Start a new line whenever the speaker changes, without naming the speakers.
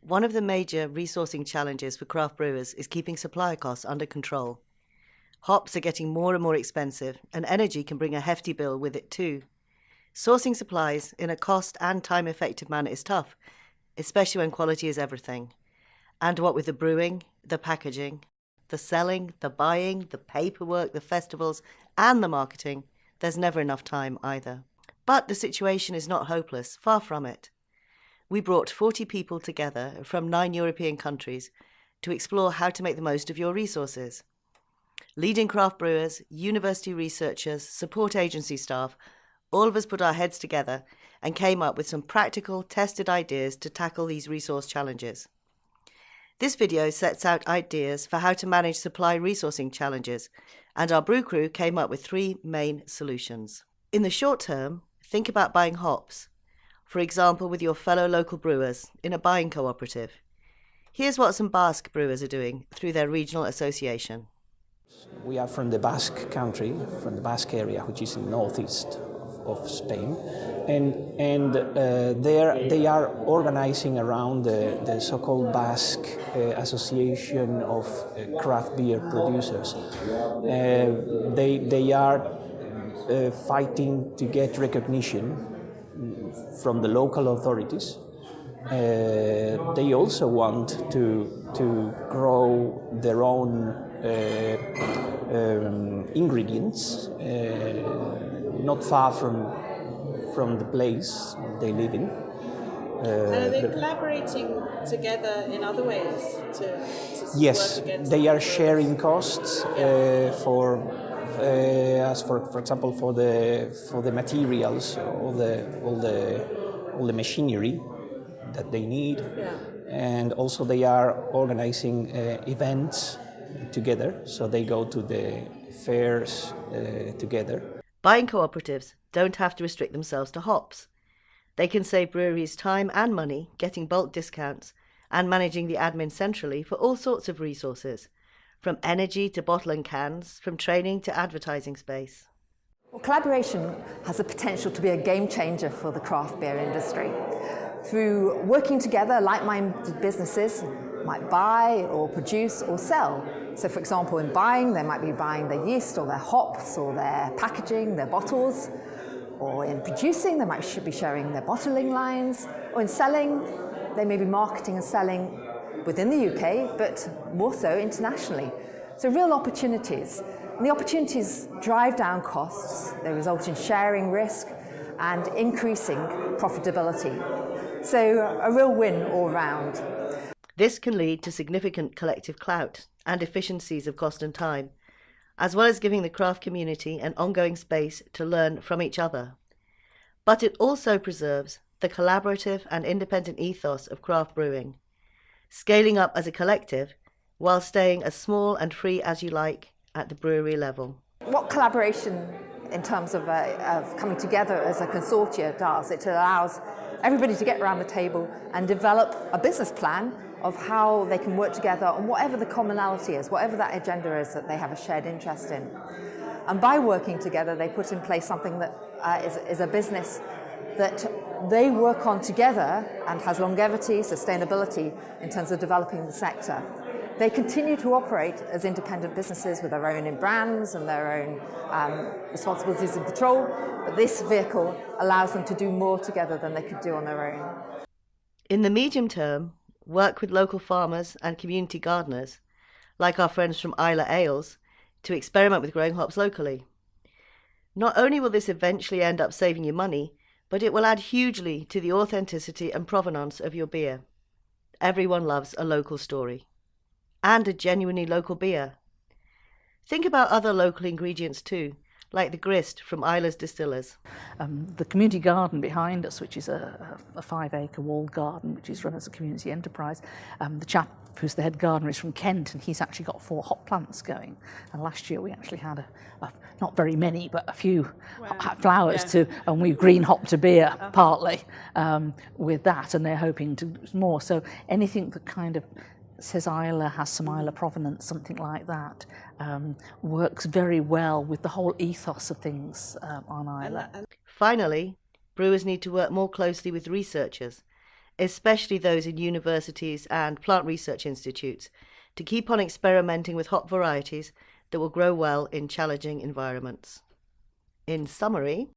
One of the major resourcing challenges for craft brewers is keeping supply costs under control. Hops are getting more and more expensive, and energy can bring a hefty bill with it too. Sourcing supplies in a cost and time-effective manner is tough, especially when quality is everything. And what with the brewing, the packaging, the selling, the buying, the paperwork, the festivals, and the marketing, there's never enough time either. But the situation is not hopeless, far from it. We brought 40 people together from 9 European countries to explore how to make the most of your resources. Leading craft brewers, university researchers, support agency staff, all of us put our heads together and came up with some practical, tested ideas to tackle these resource challenges. This video sets out ideas for how to manage supply resourcing challenges, and our brew crew came up with 3 main solutions. In the short term, think about buying hops, for example with your fellow local brewers in a buying cooperative. Here's what some Basque brewers are doing through their regional association.
We are from the Basque country, from the Basque area, which is in the northeast of Spain, and there they are organizing around the so-called Basque Association of Craft Beer Producers. They are fighting to get recognition from the local authorities. They also want to grow their own ingredients not far from the place they live in.
And are they collaborating together in other ways to
yes,
work against
they are sharing costs for example for the materials, all the machinery that they need, and also they are organizing events together, so they go to the fairs together.
Buying cooperatives don't have to restrict themselves to hops. They can save breweries time and money getting bulk discounts and managing the admin centrally for all sorts of resources, from energy to bottle and cans, from training to advertising space.
Well, collaboration has the potential to be a game changer for the craft beer industry. Through working together, like-minded businesses might buy or produce or sell. So for example, in buying, they might be buying their yeast or their hops or their packaging, their bottles. Or in producing, they might be sharing their bottling lines. Or in selling, they may be marketing and selling within the UK, but more so internationally. So real opportunities. And the opportunities drive down costs. They result in sharing risk and increasing profitability. So a real win all round.
This can lead to significant collective clout and efficiencies of cost and time, as well as giving the craft community an ongoing space to learn from each other. But it also preserves the collaborative and independent ethos of craft brewing, scaling up as a collective while staying as small and free as you like at the brewery level.
What collaboration in terms of coming together as a consortia does, it allows everybody to get around the table and develop a business plan of how they can work together on whatever the commonality is, whatever that agenda is that they have a shared interest in. And by working together, they put in place something that is a business that they work on together and has longevity, sustainability in terms of developing the sector. They continue to operate as independent businesses with their own brands and their own responsibilities and control, but this vehicle allows them to do more together than they could do on their own.
In the medium term, work with local farmers and community gardeners, like our friends from Isla Ales, to experiment with growing hops locally. Not only will this eventually end up saving you money, but it will add hugely to the authenticity and provenance of your beer. Everyone loves a local story. And a genuinely local beer. Think about other local ingredients too, like the grist from Isla's distillers.
The community garden behind us, which is a 5-acre walled garden, which is run as a community enterprise, the chap who's the head gardener is from Kent, and he's actually got 4 hop plants going. And last year we actually had not very many, but a few flowers and we green hopped a beer partly with that, and they're hoping to do more. So anything that kind of says Isla, has some Isla provenance, something like that, works very well with the whole ethos of things on Isla.
Finally, brewers need to work more closely with researchers especially those in universities and plant research institutes, to keep on experimenting with hop varieties that will grow well in challenging environments. In summary,